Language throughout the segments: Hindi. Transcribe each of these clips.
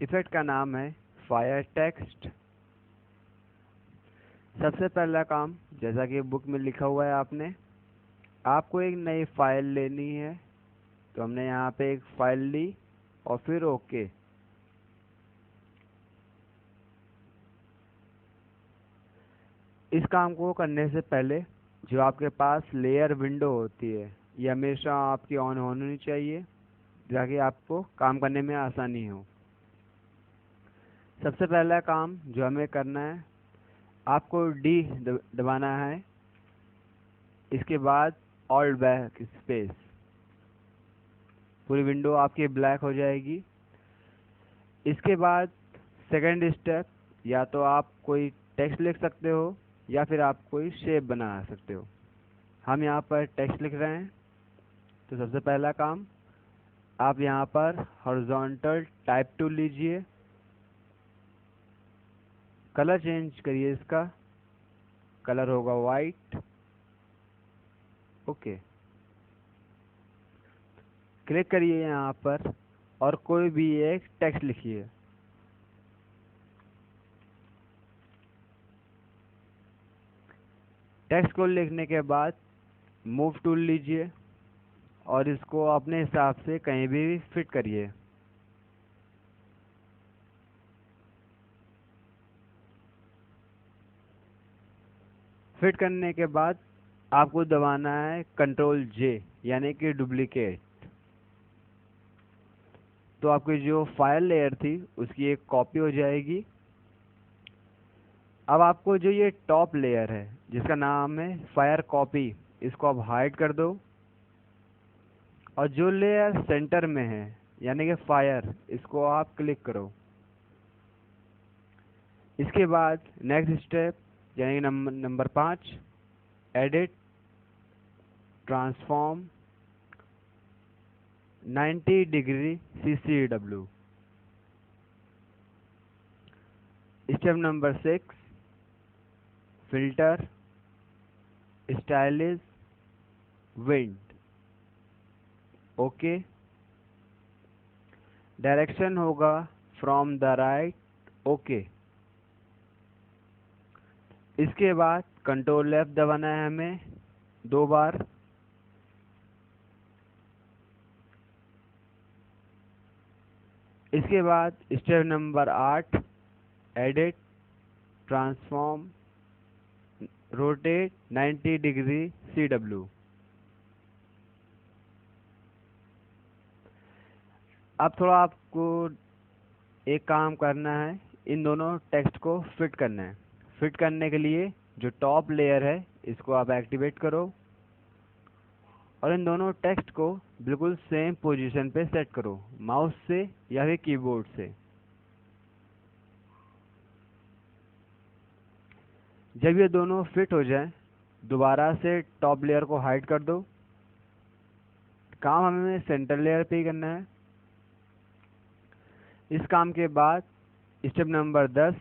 इफेक्ट का नाम है फायर टेक्स्ट। सबसे पहला काम, जैसा कि बुक में लिखा हुआ है, आपको एक नई फाइल लेनी है। तो हमने यहाँ पे एक फाइल ली और फिर ओके। इस काम को करने से पहले जो आपके पास लेयर विंडो होती है ये हमेशा आपकी ऑन होनी चाहिए ताकि आपको काम करने में आसानी हो। सबसे पहला काम जो हमें करना है, आपको डी दबाना है। इसके बाद ऑल्ट बैक स्पेस, पूरी विंडो आपकी ब्लैक हो जाएगी। इसके बाद सेकंड स्टेप, या तो आप कोई टेक्स्ट लिख सकते हो या फिर आप कोई शेप बना सकते हो। हम यहाँ पर टेक्स्ट लिख रहे हैं। तो सबसे पहला काम, आप यहाँ पर हॉरिजॉन्टल टाइप टूल लीजिए, कलर चेंज करिए, इसका कलर होगा वाइट। ओके, क्लिक करिए यहाँ पर और कोई भी एक टेक्स्ट लिखिए। टेक्स्ट को लिखने के बाद मूव टूल लीजिए और इसको अपने हिसाब से कहीं भी फिट करिए। फिट करने के बाद आपको दबाना है कंट्रोल जे, यानी कि डुप्लीकेट। तो आपकी जो फाइल लेयर थी उसकी एक कॉपी हो जाएगी। अब आपको जो ये टॉप लेयर है जिसका नाम है फायर कॉपी, इसको आप हाइड कर दो। और जो लेयर सेंटर में है यानी कि फायर, इसको आप क्लिक करो। इसके बाद नेक्स्ट स्टेप यानी कि number 5, edit transform 90 degree CCW। Step number 6, filter stylish wind. Okay, direction होगा फ्रॉम द राइट। ओके, इसके बाद कंट्रोल F दबाना है हमें 2 बार। इसके बाद step number 8, edit transform rotate 90 degree CW। अब थोड़ा आपको एक काम करना है, इन दोनों टेक्स्ट को फिट करना है। फिट करने के लिए जो टॉप लेयर है इसको आप एक्टिवेट करो और इन दोनों टेक्स्ट को बिल्कुल सेम पोजीशन पे सेट करो, माउस से या फिर कीबोर्ड से। जब ये दोनों फिट हो जाए, दोबारा से टॉप लेयर को हाइड कर दो। काम हमें सेंटर लेयर पे ही करना है। इस काम के बाद step number 10,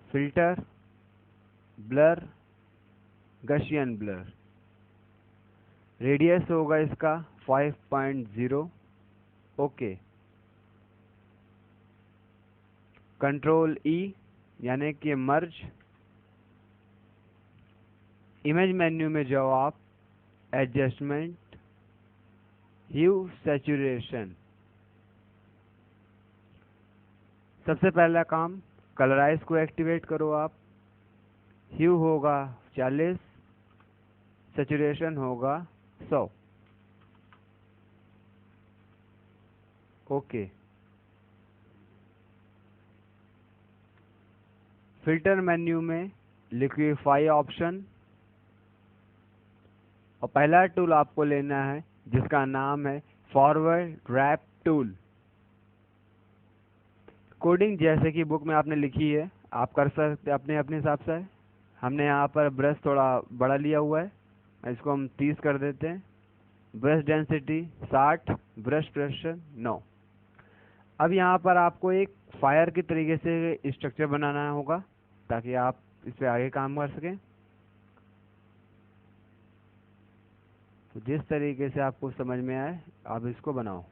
filter blur Gaussian blur. Radius होगा इसका 5.0। ओके, कंट्रोल E यानी कि मर्ज। इमेज मेन्यू में जाओ आप, एडजस्टमेंट, ह्यू सैचुरेशन। सबसे पहला काम, कलराइज को एक्टिवेट करो आप। ह्यू होगा 40, सैचुरेशन होगा 100। ओके, फिल्टर मेन्यू में लिक्विफाई ऑप्शन और पहला टूल आपको लेना है जिसका नाम है फॉरवर्ड रैप टूल। कोडिंग जैसे कि बुक में आपने लिखी है आप कर सकते अपने अपने हिसाब से। हमने यहाँ पर ब्रश थोड़ा बड़ा लिया हुआ है, इसको हम 30 कर देते हैं। Brush density 60, brush pressure 9। अब यहाँ पर आपको एक फायर की तरीके से स्ट्रक्चर बनाना होगा ताकि आप इस पर आगे काम कर सकें। तो जिस तरीके से आपको समझ में आए आप इसको बनाओ।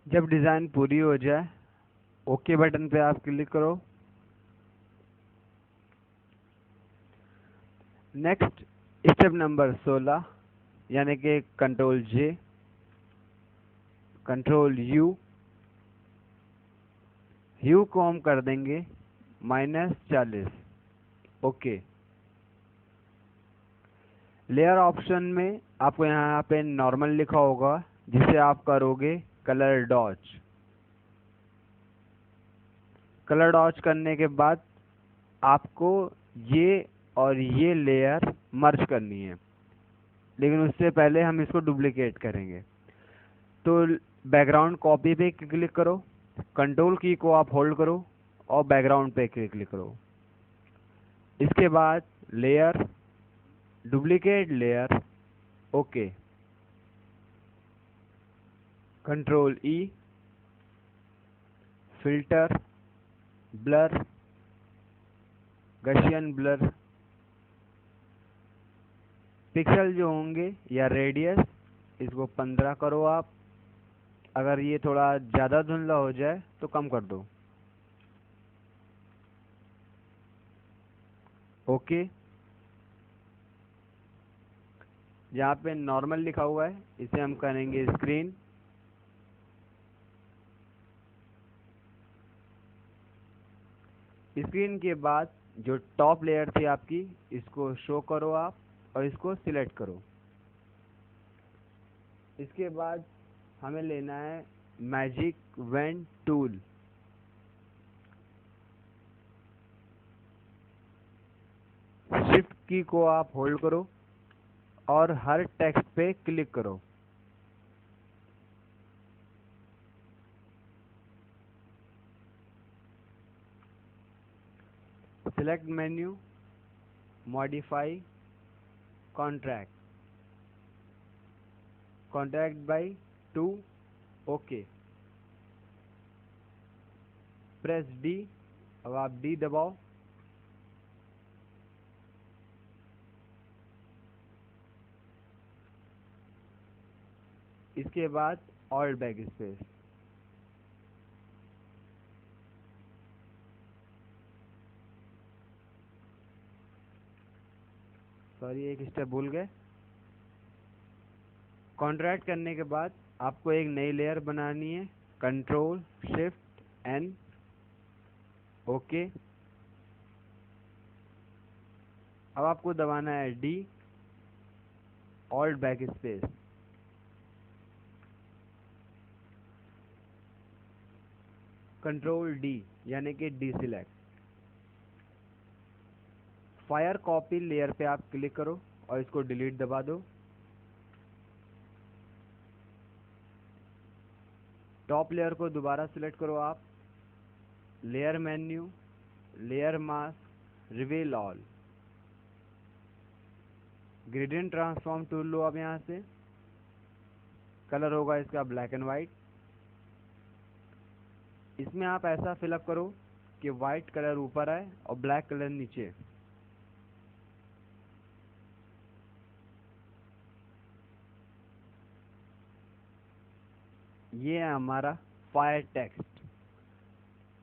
जब डिज़ाइन पूरी हो जाए ओके बटन पे आप क्लिक करो। नेक्स्ट स्टेप नंबर 16 यानी कि कंट्रोल जे, कंट्रोल यू, ह्यू को हम कर देंगे -40। ओके। लेयर ऑप्शन में आपको यहाँ पे नॉर्मल लिखा होगा जिसे आप करोगे कलर डॉज। कलर डॉज करने के बाद आपको ये और ये लेयर मर्ज करनी है, लेकिन उससे पहले हम इसको डुप्लीकेट करेंगे। तो बैकग्राउंड कॉपी पे क्लिक करो, कंट्रोल की को आप होल्ड करो और बैकग्राउंड पे क्लिक करो। इसके बाद layer, duplicate layer, okay, control E, filter, blur, Gaussian blur, pixel जो होंगे या रेडियस इसको 15 करो आप। अगर ये थोड़ा ज़्यादा धुंधला हो जाए तो कम कर दो। ओके। यहाँ पे नॉर्मल लिखा हुआ है, इसे हम करेंगे स्क्रीन। स्क्रीन के बाद जो टॉप लेयर थी आपकी इसको शो करो आप और इसको सिलेक्ट करो। इसके बाद हमें लेना है मैजिक वेन टूल। शिफ्ट की को आप होल्ड करो और हर टेक्स्ट पे क्लिक करो। Select menu, modify, contract, contract by 2, okay. Press D, अब आप डी दबाओ। इसके बाद ऑल्ट बैक स्पेस। सॉरी, एक स्टेप भूल गए। कॉन्ट्रैक्ट करने के बाद आपको एक नई लेयर बनानी है, कंट्रोल शिफ्ट एन, ओके। अब आपको दबाना है D, alt back space. Control D यानी कि D select. Fire copy layer पे आप क्लिक करो और इसको डिलीट दबा दो। टॉप लेयर को दोबारा सिलेक्ट करो आप, layer menu, layer mask, reveal all, gradient transform tool लो आप यहाँ से। कलर होगा इसका ब्लैक एंड वाइट। इसमें आप ऐसा फिलअप करो कि वाइट कलर ऊपर आए और ब्लैक कलर नीचे। ये है हमारा फायर टेक्स्ट।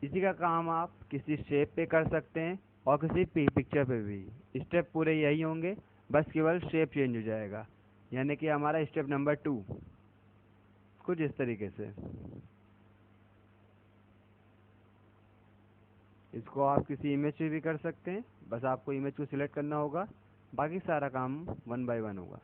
इसी का काम आप किसी शेप पे कर सकते हैं और किसी पिक्चर पे भी। स्टेप पूरे यही होंगे, बस केवल शेप चेंज हो जाएगा। यानी कि हमारा स्टेप नंबर 2 कुछ इस तरीके से। इसको आप किसी इमेज पे भी कर सकते हैं, बस आपको इमेज को सिलेक्ट करना होगा, बाकी सारा काम 1 बाय 1 होगा।